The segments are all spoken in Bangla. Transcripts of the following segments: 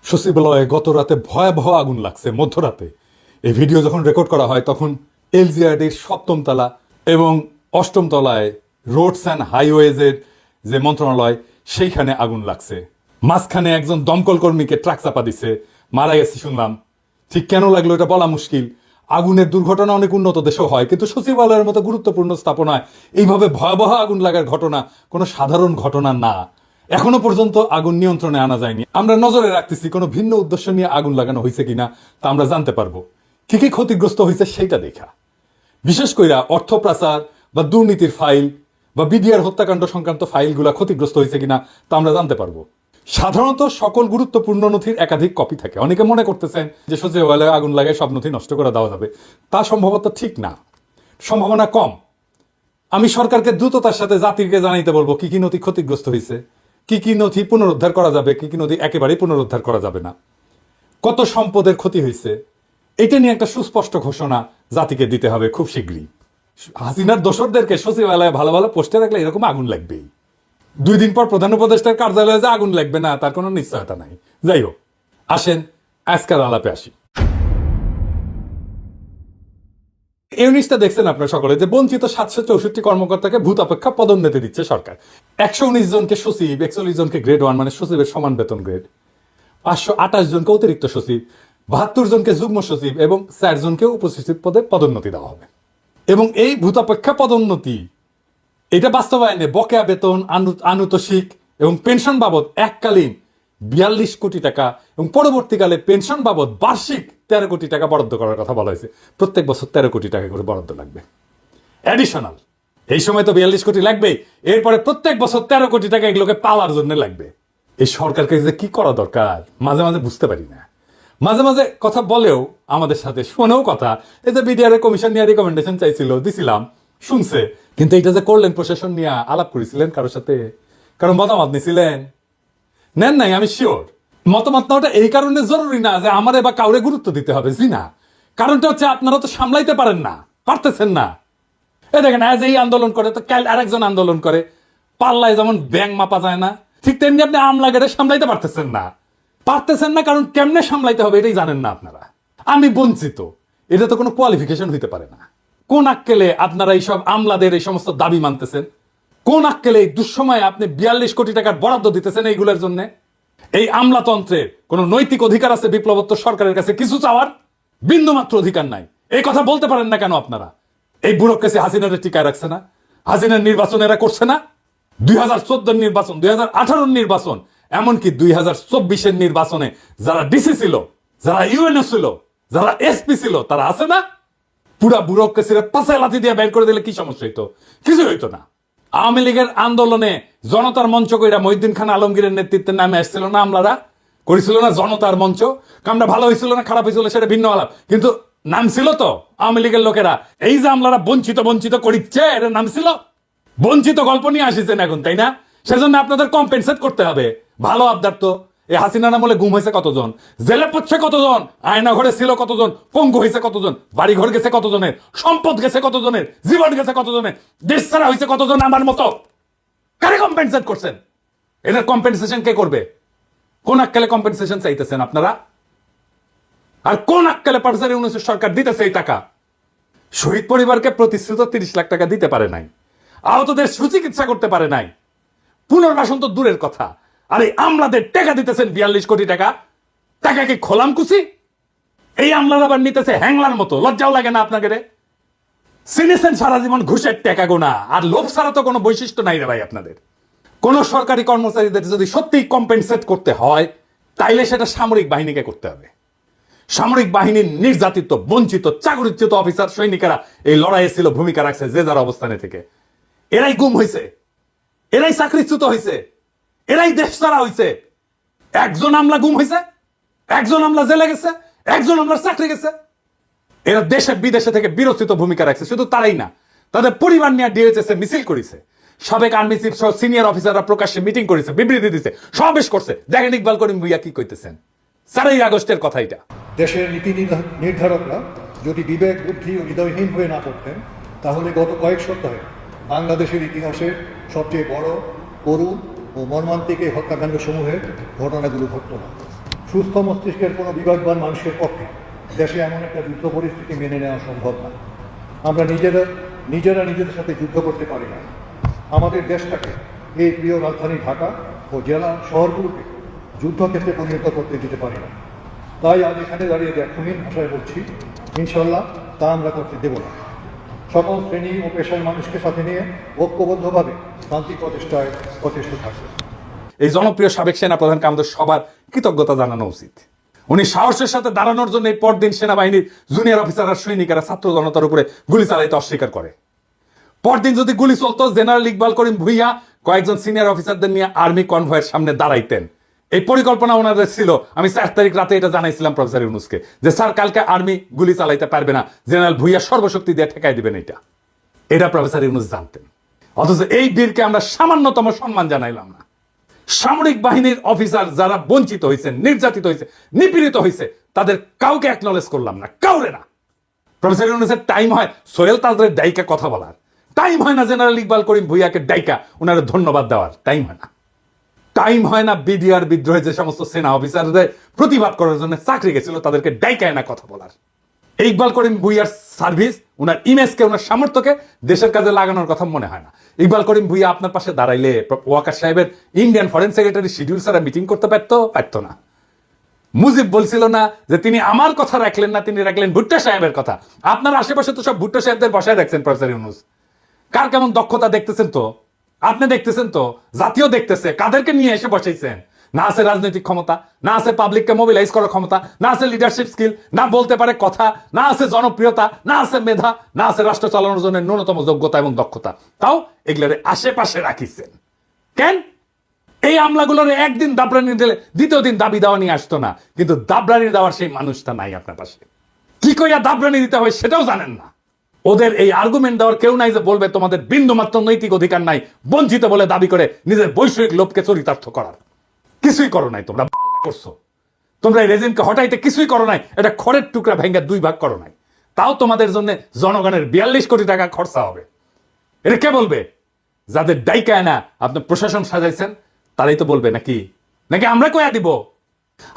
সচিবালয়ে গত রাতে ভয়াবহ আগুন লাগছে মধ্যরাতে। এই ভিডিও যখন রেকর্ড করা হয় তখন এলজিআরডির 7ম তলা এবং 8ম তলায় রোডস অ্যান্ড হাইওয়েজের যে মন্ত্রণালয় সেইখানে আগুন লাগছে। মাঝখানে একজন দমকল কর্মীকে ট্রাক চাপা দিছে, মারা গেছে শুনলাম। ঠিক কেন লাগলো এটা বলা মুশকিল। আগুনের দুর্ঘটনা অনেক উন্নত দেশেও হয়, কিন্তু সচিবালয়ের মতো গুরুত্বপূর্ণ স্থাপনায় এইভাবে ভয়াবহ আগুন লাগার ঘটনা কোনো সাধারণ ঘটনা না। এখনো পর্যন্ত আগুন নিয়ন্ত্রণে আনা যায়নি। আমরা নজরে রাখতেছি কোনো ভিন্ন উদ্দেশ্য নিয়ে আগুন লাগানো হয়েছে কিনা তা আমরা জানতে পারবো। কি কি ক্ষতিগ্রস্ত হয়েছে সেইটা দেখা, বিশেষ করে অর্থ পাচার বা দুর্নীতির ফাইল বা বিডিআর হত্যাকাণ্ড সংক্রান্ত ফাইলগুলা ক্ষতিগ্রস্ত হয়েছে কিনা তা আমরা জানতে পারবো। সাধারণত সকল গুরুত্বপূর্ণ নথির একাধিক কপি থাকে। অনেকে মনে করতেছেন যে সচিবালয়ে আগুন লাগায় সব নথি নষ্ট করে দেওয়া যাবে, তা সম্ভবত ঠিক না, সম্ভাবনা কম। আমি সরকারকে দ্রুততার সাথে জাতিকে জানাইতে বলবো কি কি নথি ক্ষতিগ্রস্ত হয়েছে, কি কি নথি পুনরুদ্ধার করা যাবে, কি কি নথি একেবারেই পুনরুদ্ধার করা যাবে না, কত সম্পদের ক্ষতি হয়েছে, এটা নিয়ে একটা সুস্পষ্ট ঘোষণা জাতিকে দিতে হবে খুব শীঘ্রই। হাসিনার দোসরদেরকে সচিবালয়ে ভালো ভালো পোস্টে রাখলে এরকম আগুন লাগবেই। 2 দিন পর প্রধান উপদেষ্টার কার্যালয়ে যে আগুন লাগবে না তার কোনো নিশ্চয়তা নাই। যাই হোক, আসেন আজকাল আলাপে আসি। এই জিনিসটা দেখছেন আপনারা সকলে যে বঞ্চিত 764 কর্মকর্তাকে ভূত অপেক্ষা পদোন্নতি দিচ্ছে সরকার। 119 জনকে সচিব, 41 জনকে গ্রেড 1 মানে সচিবের সমান বেতন গ্রেড, 528 জনকে অতিরিক্ত সচিব, 72 জনকে যুগ্ম সচিব এবং 4 জনকে উপসচিব পদে পদোন্নতি দেওয়া হবে। এবং এই ভূতাপেক্ষা পদোন্নতি এটা বাস্তবায়নে বকেয়া বেতন, আনুতোষিক এবং পেনশন বাবদ এককালীন 42 কোটি টাকা এবং পরবর্তীকালে পেনশন বাবদ বার্ষিক 13 কোটি টাকা বরাদ্দ করার কথা বলা হয়েছে। প্রত্যেক বছর 13 কোটি টাকা করে বরাদ্দ লাগবে অ্যাডিশনাল। এই সময় তো 42 কোটি লাগবে, এরপরে প্রত্যেক বছর 13 কোটি টাকা এগুলোকে পাওয়ার জন্য লাগবে। এই সরকারকে যে কি করা দরকার মাঝে মাঝে বুঝতে পারি না। মাঝে মাঝে কথা বলেও আমাদের সাথে, শোনেও কথা। এই যে বিডিআর কমিশন নিয়ে রিকমেন্ডেশন চাইছিল, দিছিলাম, শুনছে, কিন্তু এটা যে করলেন প্রশাসন নিয়ে আলাপ করেছিলেন কারোর সাথে, কারণ মতামত নিছিলেন? নেন নাই, আমি শিওর। মতামত নেওয়াটা এই কারণে জরুরি না যে আমাদের বা কাউরে গুরুত্ব দিতে হবে, জি না। কারণটা হচ্ছে আপনারা তো সামলাইতে পারেন না, পারতেছেন না। এই দেখেন, আজ এই আন্দোলন করে তো কাল আরেকজন আন্দোলন করে। পাল্লায় যেমন ব্যাং মাপা যায় না, ঠিক তেমনি আপনি আমলাগেরে সামলাইতে পারতেছেন না। পারতেছেন না কারণ কেমনে সামলাইতে হবে এটাই জানেন না আপনারা। আমি বঞ্চিত, এটা তো কোনো কোয়ালিফিকেশন হইতে পারে না। কোন আক্কেলে আপনারা এইসব আমলাদের এই সমস্ত দাবি মানতেছেন? কোন আক্কেলে এই দুঃসময়ে আপনি 42 কোটি টাকার বরাদ্দ দিতেছেন এইগুলোর জন্য? এই আমলাতন্ত্রের কোন নৈতিক অধিকার আছে বিপ্লবোত্তর সরকারের কাছে কিছু চাওয়ার? বিন্দুমাত্র অধিকার নাই। এই কথা বলতে পারেন না কেন আপনারা? এই ব্যুরোক্রেসি হাসিনার টিকায় রাখছে না? হাসিনার নির্বাচন এরা করছে না? 2014 নির্বাচন, 2018 নির্বাচন, এমনকি 2024 নির্বাচনে যারা ডিসি ছিল, যারা ইউএনও ছিল, যারা এসপি ছিল, তারা আছে না? পুরা ব্যুরোক্রেসির পাশে লাথি দিয়ে বের করে দিলে কি সমস্যা হইতো? কিছু হইতো না। আওয়ামী লীগের আন্দোলনে জনতার মঞ্চ কইরা মহিউদ্দিন খান আলমগীরের নেতৃত্বে নামে আসছিল না আমলারা, করেছিল না জনতার মঞ্চ। কামটা ভালো হয়েছিল না খারাপ হয়েছিল সেটা ভিন্ন আলাপ, কিন্তু নাম ছিল তো আওয়ামী লীগের লোকেরা। এই যে আমলারা বঞ্চিত বঞ্চিত করিচ্ছে, এর নাম ছিল বঞ্চিত। গল্প নিয়ে আসিছেন এখন, তাই না? সেজন্য আপনাদের কম্পেনসেট করতে হবে। ভালো আবদার তো। এই হাসিনার আমলে গুম হয়েছে কতজন, জেলে পড়ছে কতজন, আয়না ঘরে ছিল কতজন, পঙ্গু হয়েছে কতজন, বাড়ি ঘর গেছে কতজনের, সম্পদ গেছে কতজনের, জীবন গেছে কতজনের, দেশ ছাড়া হয়েছে কতজন আমার মতো। কারে কম্পেনসেট করছেন? এটার কম্পেনসেশন কে করবে? কোন আক্কেলে কম্পেনসেশন চাইতেছেন আপনারা? আর কোন আক্কেলে পার্সারি 19 সরকার দিতেছে এই টাকা? শহীদ পরিবারকে প্রতিশ্রুত 30 লাখ টাকা দিতে পারে নাই, আহতদের সুচিকিৎসা করতে পারে নাই, পুনর্বাসন তো দূরের কথা। আর এই আমলাদের টাকা দিতেছেন 42 কোটি টাকা। টাকা কি খোলাম কুচি? এই আমলার আবার নিতেছে হ্যাংলার মতো। লজ্জাও লাগে না আপনাকে? চিনেছেন সারা জীবন ঘুষের টাকা গোনা, আর লোভ ছাড়া তো কোনো বৈশিষ্ট্য নাই রে ভাই আপনাদের। কোন সরকারি কর্মচারীদের যদি সত্যি কম্পেনসেট করতে হয় তাইলে সেটা সামরিক বাহিনীকে করতে হবে। সামরিক বাহিনীর নির্যাতিত, বঞ্চিত, চাকরিচ্যুত অফিসার সৈনিকেরা এই লড়াইয়ে ছিল, ভূমিকা রাখছে যে যার অবস্থানে থেকে। এরাই গুম হয়েছে, এরাই চাকরিচ্যুত হয়েছে, এরাই দেশ ছাড়া হয়েছে। একজন আমলা গুম হয়েছে, একজন আমলা জেলে গেছে, একজন আমলার চাকরি গেছে। এরা দেশে বিদেশে থেকে বিরোচিত ভূমিকা রাখছে। শুধু তারাই না, তাদের পরিবার নিয়ে ডিএইচএস মিছিল করেছে। সাবেক আর্মি চিফ সহ সিনিয়র অফিসাররা প্রকাশ্যে মিটিং করেছে, বিবৃতি দিচ্ছে, সমাবেশ করছে। দেখেন ইকবাল করিম ভুইয়া কি কইতেছেন। 4 আগস্টের কথা এটা। দেশের নীতি নির্ধারকরা যদি বিবেক, বুদ্ধি ও হৃদয়হীন হয়ে না পড়তেন তাহলে গত কয়েক সপ্তাহে বাংলাদেশের ইতিহাসের সবচেয়ে বড়, করুণ ও মর্মান্তিক এই হত্যাকাণ্ড সমূহের ঘটনাগুলো ঘটত না। সুস্থ মস্তিষ্কের কোনো বিবেকবান মানুষের পক্ষে দেশে এমন একটা যুদ্ধ পরিস্থিতি মেনে নেওয়া সম্ভব না। আমরা নিজেরা নিজেদের সাথে যুদ্ধ করতে পারি না। আমাদের দেশটাকে, এই প্রিয় রাজধানী ঢাকা ও জেলা শহরগুলোকে যুদ্ধক্ষেত্রে পরিণত করতে দিতে পারি না। তাই আজ এখানে দাঁড়িয়ে ব্যাখ্যাহীন ভাষায় বলছি, ইনশাল্লাহ তা আমরা করতে দেব না। সকল শ্রেণী ও পেশার মানুষকে সাথে নিয়ে ঐক্যবদ্ধভাবে শান্তি প্রতিষ্ঠায় প্রচেষ্ট থাকবে। এই জনপ্রিয় সাবেক সেনা প্রধানকে আমাদের সবার কৃতজ্ঞতা জানানো উচিত। উনি সাহসের সাথে দাঁড়ানোর জন্য এই পরদিন সেনাবাহিনীর জুনিয়র অফিসার আর সৈনিকেরা ছাত্র জনতার উপরে গুলি চালাইতে অস্বীকার করে। পরদিন যদি গুলি চলতো, জেনারেল ইকবাল করিম ভুইয়া কয়েকজন সিনিয়র অফিসারদের নিয়ে আর্মি কনভয়ের সামনে দাঁড়াইতেন। এই পরিকল্পনা ওনাদের ছিল। আমি 4 তারিখ রাতে এটা জানাইছিলাম প্রফেসর ইউনূসকে যে স্যার, কালকে আর্মি গুলি চালাইতে পারবে না, জেনারেল ভুইয়া সর্বশক্তি দিয়ে ঠেকাই দিবেন। এটা প্রফেসর ইউনূস জানতেন। অথচ এই বীরকে আমরা সামান্যতম সম্মান জানাইলাম না। সামরিক বাহিনীর অফিসার যারা বঞ্চিত হয়েছে, নির্যাতিত হয়েছে, নিপীড়িত হয়েছে, তাদের কাউকে অ্যাকনলেজ করলাম না, কাউরে না। প্রফেসর ইউনূসের টাইম হয় সোহেল তাজরের ডাইকা কথা বলার, টাইম হয় না জেনারেল ইকবাল করিম ভুইয়াকে ডাইকা উনার ধন্যবাদ দেওয়ার, টাইম হয় না। টাইম হয় না বিডিআর বিদ্রোহে যে সমস্ত সেনা অফিসারদের প্রতিবাদ করার জন্য চাকরি গেছিল তাদেরকে ডাইকায় না কথা বলার। ইকবাল করিম ভুইয়ার সার্ভিস, উনার ইমেজকে, উনার সামর্থ্যকে দেশের কাজে লাগানোর কথা মনে হয় না। ইকবাল করিম ভুইয়া আপনার পাশে দাঁড়াইলে ওয়াকার সাহেবের ইন্ডিয়ান ফরেন সেক্রেটারি শিডিউল ছাড়া মিটিং করতে পারতো না। মুজিব বলছিল না যে তিনি আমার কথা রাখলেন না, তিনি রাখলেন ভুট্টো সাহেবের কথা। আপনার আশেপাশে তো সব ভুট্টো সাহেবদের বসায় রাখছেন প্রফেসর ইউনূস। কার কেমন দক্ষতা দেখতেছেন তো, আপনি দেখতেছেন তো, জাতীয় দেখতেছে, কাদেরকে নিয়ে এসে বসাইছেন। না আছে রাজনৈতিক ক্ষমতা, না আছে পাবলিককে মোবিলাইজ করার ক্ষমতা, না আছে লিডারশিপ স্কিল, না বলতে পারে কথা, না আছে জনপ্রিয়তা, না আছে মেধা, না আছে রাষ্ট্র চালানোর জন্য ন্যূনতম যোগ্যতা এবং দক্ষতা। তাও এগুলোর আশেপাশে রাখিছেন কেন? এই আমলাগুলোর একদিন দাবরানি দিলে দ্বিতীয় দিন দাবি দেওয়া নিয়ে আসতো না, কিন্তু দাবরানি দেওয়ার সেই মানুষটা নাই আপনার পাশে। কি কইয়া দাবরানি দিতে হয় সেটাও জানেন না। ওদের এই আর্গুমেন্ট দেওয়ার কেউ নাই যে বলবে তোমাদের বিন্দুমাত্র নৈতিক অধিকার নাই, বঞ্চিত বলে দাবি করে নিজের বৈষয়িক লোভকে চরিতার্থ করার। কিছুই করো নাই তোমরা, করছো তোমরা এই রেজিমকে হটাইতে কিছুই করো নাই। এটা খড়ের টুকরা ভেঙে 2 ভাগ করো নাই। তাও তোমাদের জন্য জনগণের 42 কোটি টাকা খরচা হবে। এটা কে বলবে? যাদের ডাইকায় না আপনি প্রশাসন সাজাইছেন তারাই তো বলবে, নাকি নাকি আমরা কয়া দিব?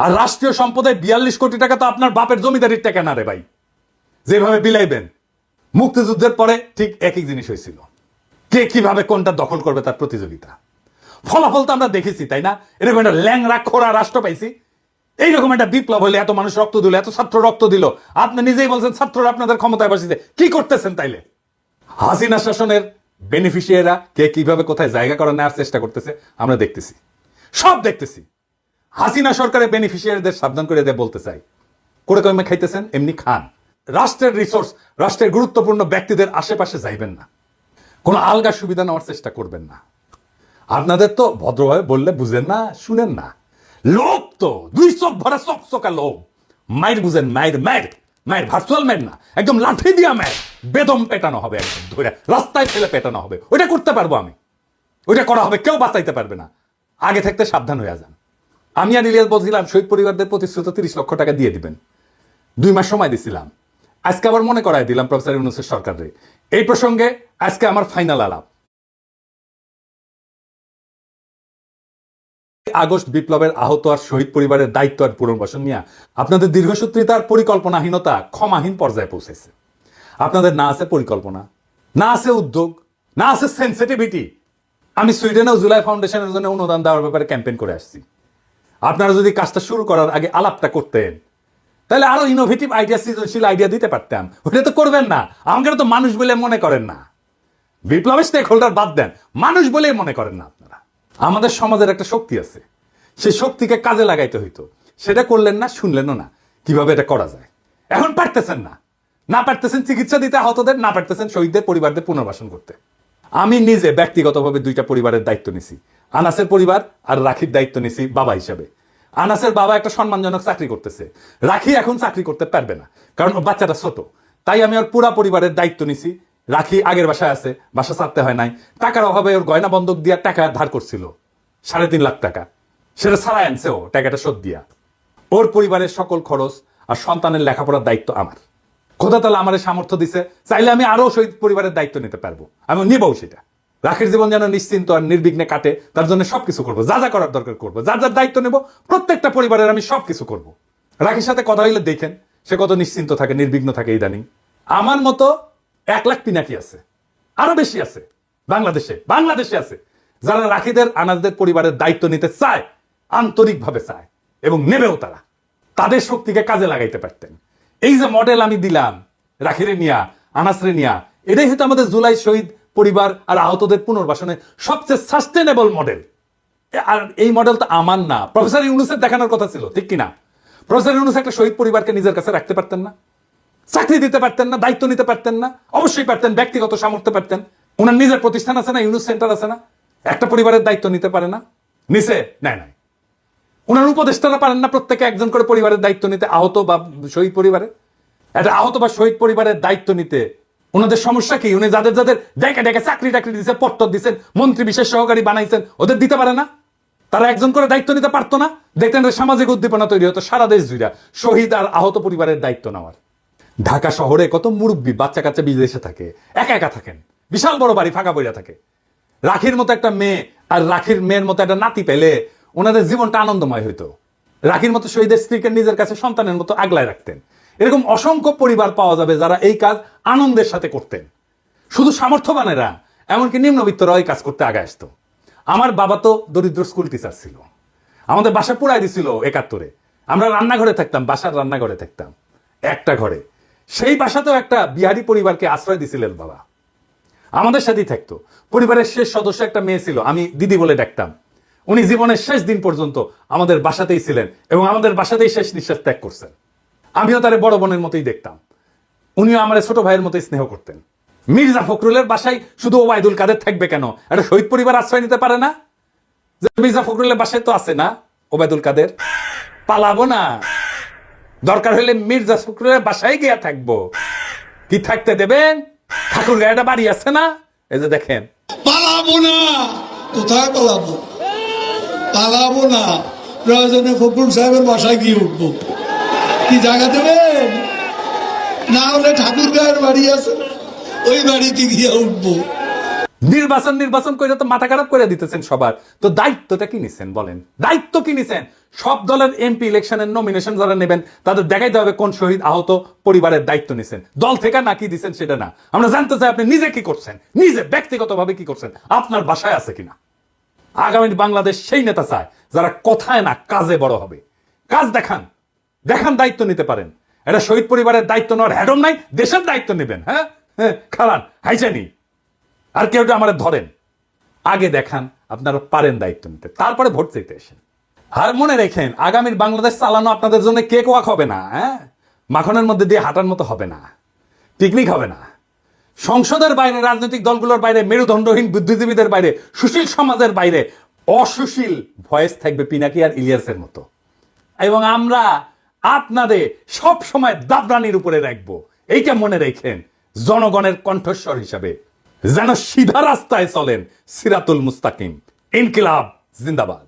আর রাষ্ট্রীয় সম্পদের 42 কোটি টাকা তো আপনার বাপের জমিদারির টাকা না রে ভাই, যেভাবে বিলাইবেন। মুক্তিযুদ্ধের পরে ঠিক একই জিনিস হয়েছিল, কে কিভাবে কোনটা দখল করবে তার প্রতিযোগিতা। ফলাফল তো আমরা দেখেছি, তাই না? এরকম একটা ল্যাংরা খোরা রাষ্ট্র পাইছি। এইরকম একটা বিপ্লব হইলে এত মানুষ রক্ত দিল, এত ছাত্র রক্ত দিল। আপনি নিজেই বলছেন ছাত্ররা আপনাদের ক্ষমতায় বসেছে, কি করতেছেন তাইলে? হাসিনা শাসনের বেনিফিশিয়ারিরা কে কিভাবে কোথায় জায়গা করে নেওয়ার চেষ্টা করতেছে আমরা দেখতেছি, সব দেখতেছি। হাসিনা সরকারের বেনিফিশিয়ারিদের সাবধান করে দিয়ে বলতে চাই, করে কমে খাইতেছেন এমনি খান। রাষ্ট্রের রিসোর্স, রাষ্ট্রের গুরুত্বপূর্ণ ব্যক্তিদের আশেপাশে যাইবেন না, কোনো আলগা সুবিধা নেওয়ার চেষ্টা করবেন না। আপনাদের তো ভদ্রভাবে বললে বুঝেন না, শুনেন না। লোভ তো 2 চোখ ভরা চকচকা লোভ। মায়ের বুঝেন, মায়ের মায়ের মায়ের ভার্চুয়াল মায়ের না, একদম লাঠি দিয়া মায়ের বেদম পেটানো হবে, একদম ধরে রাস্তায় ফেলে পেটানো হবে। ওইটা করতে পারবো আমি, ওইটা করা হবে, কেউ বাঁচাইতে পারবে না। আগে থাকতে সাবধান হয়ে যান। আমি আর ইলিয়াস বলছিলাম শহীদ পরিবারদের প্রতিশ্রুত 30 লক্ষ টাকা দিয়ে দিবেন, 2 মাস সময় দিছিলাম। আজকে আবার মনে করাই দিলাম প্রফেসর ইউনূসের সরকারে। এই প্রসঙ্গে আজকে আমার ফাইনাল আলাপ। আগস্ট বিপ্লবের আহত আর শহীদ পরিবারের দায়িত্ব আর পুনর্বাসন নিয়ে আপনাদের দীর্ঘসূত্রিতার পরিকল্পনাহীনতা ক্ষমাহীন পর্যায়ে পৌঁছেছে। আপনাদের না আছে পরিকল্পনা, না আছে উদ্যোগ, না আছে সেন্সিটিভিটি। আমি সুইডেনেও জুলাই ফাউন্ডেশনের জন্য অনুদান দেওয়ার ব্যাপারে ক্যাম্পেইন করে আসছি। আপনারা যদি কাজটা শুরু করার আগে আলাপটা করতেন, তাহলে আরো ইনোভেটিভ আইডিয়া, সৃজনশীল আইডিয়া দিতে পারতাম। ওটা তো করবেন না। আমাকে তো মানুষ বলে মনে করেন না। বিপ্লবের স্টেক হোল্ডার বাদ দেন, মানুষ বলেই মনে করেন না আপনারা। আমাদের সমাজের একটা শক্তি আছে, সেই শক্তিকে কাজে লাগাইতে হইতো। সেটা করলেন না, শুনলেনও না কিভাবে এটা করা যায়। এখন পারতেছেন না, না পারতেছেন চিকিৎসা দিতে আহতদের, না পারতেছেন শহীদদের পরিবারদের পুনর্বাসন করতে। আমি নিজে ব্যক্তিগতভাবে 2টা পরিবারের দায়িত্ব নিছি। আনাসের পরিবার আর রাখির দায়িত্ব নিছি বাবা হিসাবে। আনাসের বাবা একটা সম্মানজনক চাকরি করতেছে, রাখি এখন চাকরি করতে পারবে না, কারণ বাচ্চাটা ছোট। তাই আমি ওর পুরা পরিবারের দায়িত্ব নিছি। রাখি আগের বাসায় আছে, বাসা ছাড়তে হয় নাই। টাকার অভাবে ওর গয়না বন্ধক দিয়া টাকা ধার করছিল, 3.5 লাখ টাকা। সেটা ছাড়াই আনছে ও, টাকাটা শোধ দিয়া। ওর পরিবারের সকল খরচ আর সন্তানের লেখাপড়ার দায়িত্ব আমার। খোদা তাআলা আমার সামর্থ্য দিছে, চাইলে আমি আরো শহীদ পরিবারের দায়িত্ব নিতে পারবো, আমি নিবও সেটা। রাখির জীবন যেন নিশ্চিন্ত আর নির্বিঘ্নে কাটে, তার জন্য সবকিছু করবো, যা যা করার দরকার করবো, যার যার দায়িত্ব নেব, প্রত্যেকটা পরিবারের আমি সবকিছু করব। রাখির সাথে কথা হইলে দেখেন সে কত নিশ্চিন্ত থাকে, নির্বিঘ্ন থাকে। ইদানিং আমার মতো 1 লাখ পিনাকি আছে, আরো বেশি আছে বাংলাদেশে আছে, যারা রাখিদের আনাজদের পরিবারের দায়িত্ব নিতে চায়, আন্তরিকভাবে চায় এবং নেবেও। তারা তাদের শক্তিকে কাজে লাগাইতে পারতেন। এই যে মডেল আমি দিলাম রাখিরে নিয়া, আনাসরে নিয়া, এটাই হয়তো আমাদের জুলাই শহীদ পরিবার আর আহতদের পুনর্বাসনের সবচেয়ে সাস্টেনেবল মডেল। আর এই মডেল তো আমার না, প্রফেসর ইউনূসের দেখানোর কথা ছিল, ঠিক কিনা? প্রফেসর ইউনূস একটা শহীদ পরিবারকে নিজের কাছে রাখতে পারতেন না? চাকরি দিতে পারতেন না? দায়িত্ব নিতে পারতেন না? অবশ্যই পারতেন, ব্যক্তিগত সামর্থ্য পারতেন। ওনার নিজের প্রতিষ্ঠান আছে না, ইউনূস সেন্টার আছে না? একটা পরিবারের দায়িত্ব নিতে পারে না? নিছে? নাই। ওনার উপদেষ্টারা পারেন না প্রত্যেকে একজন করে পরিবারের দায়িত্ব নিতে, আহত বা শহীদ পরিবারের? একটা আহত বা শহীদ পরিবারের দায়িত্ব নিতে ওনাদের সমস্যা কি? উনি যাদের ডেকে চাকরি টাকরি দিচ্ছেন, পত্তর দিচ্ছেন, মন্ত্রী বিশেষ সহকারী বানাইছেন, ওদের দিতে পারে না? তারা একজন করে দায়িত্ব নিতে পারতো না? দেখতেন সামাজিক উদ্দীপনা তৈরি হতো সারা দেশ জুড়ে শহীদ আর আহত পরিবারের দায়িত্ব নেওয়ার। ঢাকা শহরে কত মুরব্বী বাচ্চা কাচ্চা বিদেশে থাকে, একা থাকেন, বিশাল বড় বাড়ি ফাঁকা পড়ে থাকে। রাখির মতো একটা মেয়ে আর রাখির মেয়ের মতো একটা নাতি পেলে ওনাদের জীবনটা আনন্দময় হইতো। রাখির মতো শহীদের স্ত্রীকে নিজের কাছে সন্তানের মতো আগলায় রাখতেন। এরকম অসংখ্য পরিবার পাওয়া যাবে যারা এই কাজ আনন্দের সাথে করতেন। শুধু সামর্থ্যবানেরা, এমনকি নিম্নবিত্তরা এই কাজ করতে আগে আসতো। আমার বাবা তো দরিদ্র স্কুল টিচার ছিল, আমাদের বাসা পুরাই দিছিল 71-এ। আমরা রান্নাঘরে থাকতাম, বাসার রান্নাঘরে থাকতাম একটা ঘরে। সেই বাসাতেও একটা বিহারি পরিবারকে আশ্রয় দিছিলেন বাবা, আমাদের সাথেই থাকতো। পরিবারের শেষ সদস্য একটা মেয়ে ছিল, আমি দিদি বলে ডাকতাম। উনি জীবনের শেষ দিন পর্যন্ত আমাদের বাসাতেই ছিলেন এবং আমাদের বাসাতেই শেষ নিঃশ্বাস ত্যাগ করছেন। আমিও তারে বড় বোনের মতোই দেখতাম, উনিও আমার ছোট ভাইয়ের মতোই স্নেহ করতেন। মির্জা ফখরুলের বাসায় শুধু ওবায়দুল কাদের থাকবে কেন? একটা শহীদ পরিবার আশ্রয় নিতে পারে না? মির্জা ফখরুলের বাসায় তো আছে না ওবায়দুল কাদের? পালাবো না, দরকার হলে মির্জা ফখরুলের বাসায় গিয়া থাকবো। কি থাকতে দেবেন? ঠাকুর গায়েটা বাড়ি আছে না, এই যে দেখেন। পালাবো না, কোথায় পালাবো না, প্রয়োজনে ফখরুল সাহেবের বাসায় গিয়ে উঠবো। কি জায়গা দেবেন? না হলে ঠাকুর গায়ের বাড়ি আছে, ওই বাড়িতে গিয়ে উঠবো। নির্বাচন করে তো মাথা খারাপ করে দিতেছেন সবার। তো দায়িত্বটা কি নিছেন বলেন? দায়িত্ব কি নিছেন? সব দলের এমপি ইলেকশনের নমিনেশন যারা নেবেন তাদের দেখাইতে হবে কোন শহীদ আহত পরিবারের দায়িত্ব নিছেন। দল থেকে না কি দিচ্ছেন সেটা না, আমরা জানতে চাই আপনি নিজে কি করছেন, নিজে ব্যক্তিগতভাবে কি করছেন, আপনার বাসায় আছে কিনা। আগামী বাংলাদেশ সেই নেতা চায় যারা কথায় না কাজে বড় হবে। কাজ দেখান দায়িত্ব নিতে পারেন। এটা শহীদ পরিবারের দায়িত্ব নেওয়ার হ্যাডম নাই, দেশের দায়িত্ব নেবেন। হ্যাঁ খারান হাইচানি আর কেউ আমার ধরেন, আগে দেখান আপনারা পারেন দায়িত্ব নিতে, তারপরে ভোট চাইতে এসেন। আর মনে রেখেন, আগামীর বাংলাদেশ চালানো আপনাদের জন্য কেক ওয়াক হবে না, মাখনের মধ্যে দিয়ে হাঁটার মতো হবে না, পিকনিক হবে না। সংসদের বাইরে, রাজনৈতিক দলগুলোর বাইরে, মেরুদণ্ডহীন বুদ্ধিজীবীদের বাইরে, সুশীল সমাজের বাইরে অসুশীল ভয়েস থাকবে পিনাকি আর ইলিয়াসের মতো। এবং আমরা আপনাদের সব সময় দাবরানির উপরে রাখবো। এইটা মনে রেখেন, জনগণের কণ্ঠস্বর হিসাবে যেন সিধা রাস্তায় চলেন। সিরাতুল মুস্তাকিম। ইনকিলাব জিন্দাবাদ।